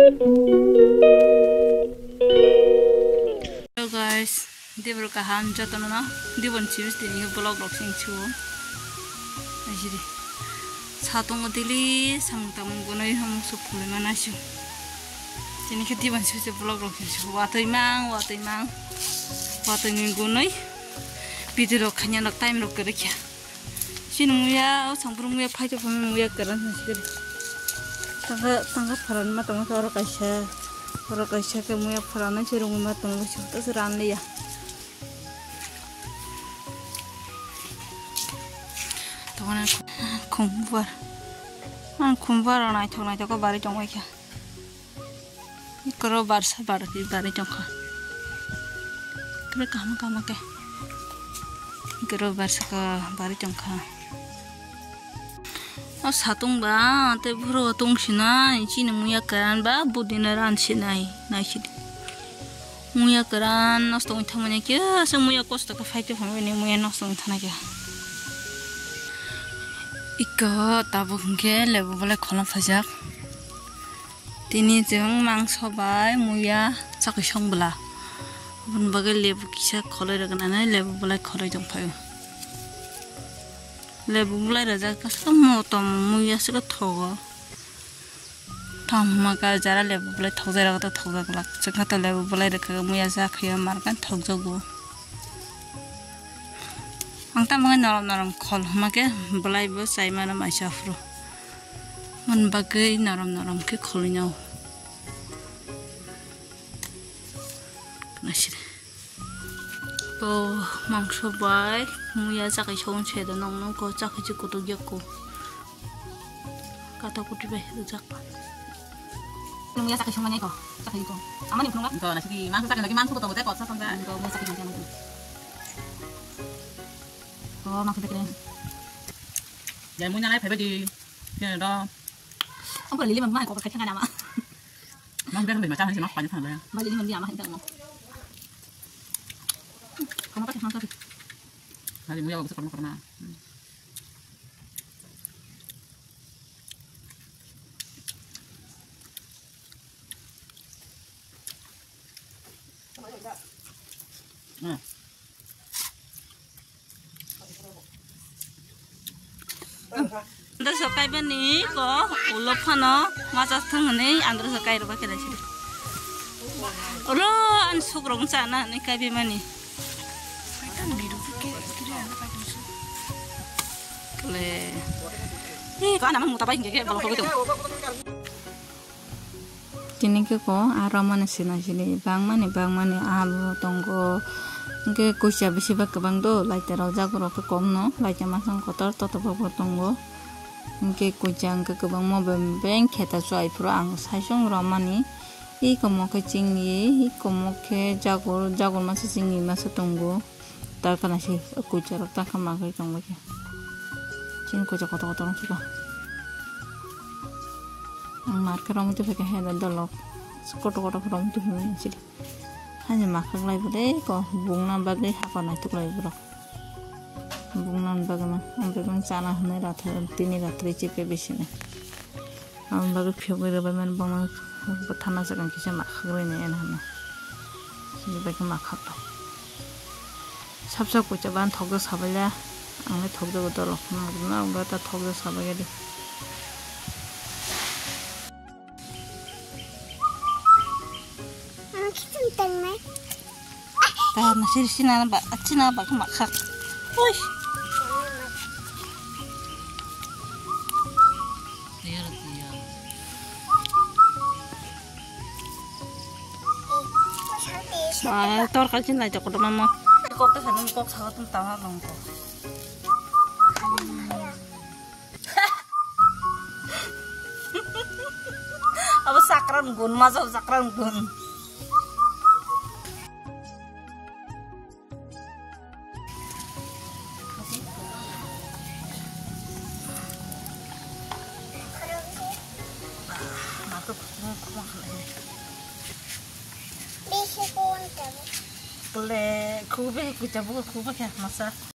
Hello guys, di berkahan jatuh nana di boncis di ini vlog sing chuo. Jadi satu ngodili sang tamu gunoi ham supul mana sih. Jadi kita di boncis vlog sing chuo. Watoi mang gunoi. Video kanya nak time nak kerja. Sini muya, sang burung muya pahit pun muya keran sih. Tangga peran mah tangga orang kaisa ke muya peran aja rumah mah tangga cerita seran ya. Tangga kumbar orang itu kok bari jongkok ya. Ikro barsa bari jongkok. Mereka kamu ke. Ikro barsa ke bari jongkok. Satung ba, te bro tung sina, ini muya keran ba, budinaran sina, naik muya keran, nostong thamanya kia, semuya kos tak fight ini muya nostong thana kia. Ika tabung ke lebu boleh kolam fajak. Tini jeng mangso ba, muya sakisong bela. Bun bagai lebu kisah kolai raganana lebu boleh kolai jong payu. Lebu mulai raja kasih mau tom muya suka thogo, tom maka jara lebu mulai thogo jara kata thogo kelak, sekarang lebu mulai dekat muya zakya markan thogo jago. Angta mengen naram kol, maka mulai bos saya mana masih afro, menbagai naram ke kolnya, nasi. Oh, mangso bay, muya zakay shong cheda nong ko zakay jiko to gyako. Kata ko tiba itu zak. Muya zakay shong manay ko, zakay jiko. Aman yung plunga? Ito na sige, mangso zakay lagi mangso ko to bote ko sa pangga. Ito muya zakay manay ko. Oh, mangso zakay. Ya muya ngai phai di. Kia đó. Ông có lý mình mai có cái thằng nào mà. Mang về mình mà cha hắn sẽ mắc phải những thằng đấy. Mai lý mình đi làm mà hiện tại mà. Kamu pakai mangkok. Hari muya bagus karena. Andra sakai bani ko ulo phano majas thangani andra sakai ro bakela sih. Olo an sukrong sana ni kai bimani. Le, kau anak mau tapain kayak balok gitu. Kini keko araman sini bang mani alu tonggo, ke kusya besi bak bang do, lai terau jago ke komno, lai masang kotor toto bawa tonggo, ke kusya ke bang mau bembeng kita suai pura ang saisong ramani, komo ke cinggi, komo ke jago masih cinggi masih tonggo, tak kena sih kusya tak kemakai tonggo ya. Cing kucak kotor-kotor juga. Marker rom itu pakai head dolok. Kotor-kotor rom itu sih. Hanya makan lagi boleh kok. Bunga bagai hakon itu lagi bro. Bunga bagai ambil sana hanya tini ratri cipe bisnya. Bagai piogai lebaman bunga bertanah sekarang kisah makan ini enak. Jadi bagai makan. Sabsa kucak ban thogo sabaya. Angin thogo betul loh, nah enggak tak thogo sama jadi. Kita tentang me. Tahan nasi di sini nambah, cina nambah kemakak. Wih. Ah, tor kalcin lah cakap mama. Kok tu sana kok sangat tentang nongko. Apa sakran gun, masa sakran gun. Boleh, kubik, kucabu, kubik ya masa.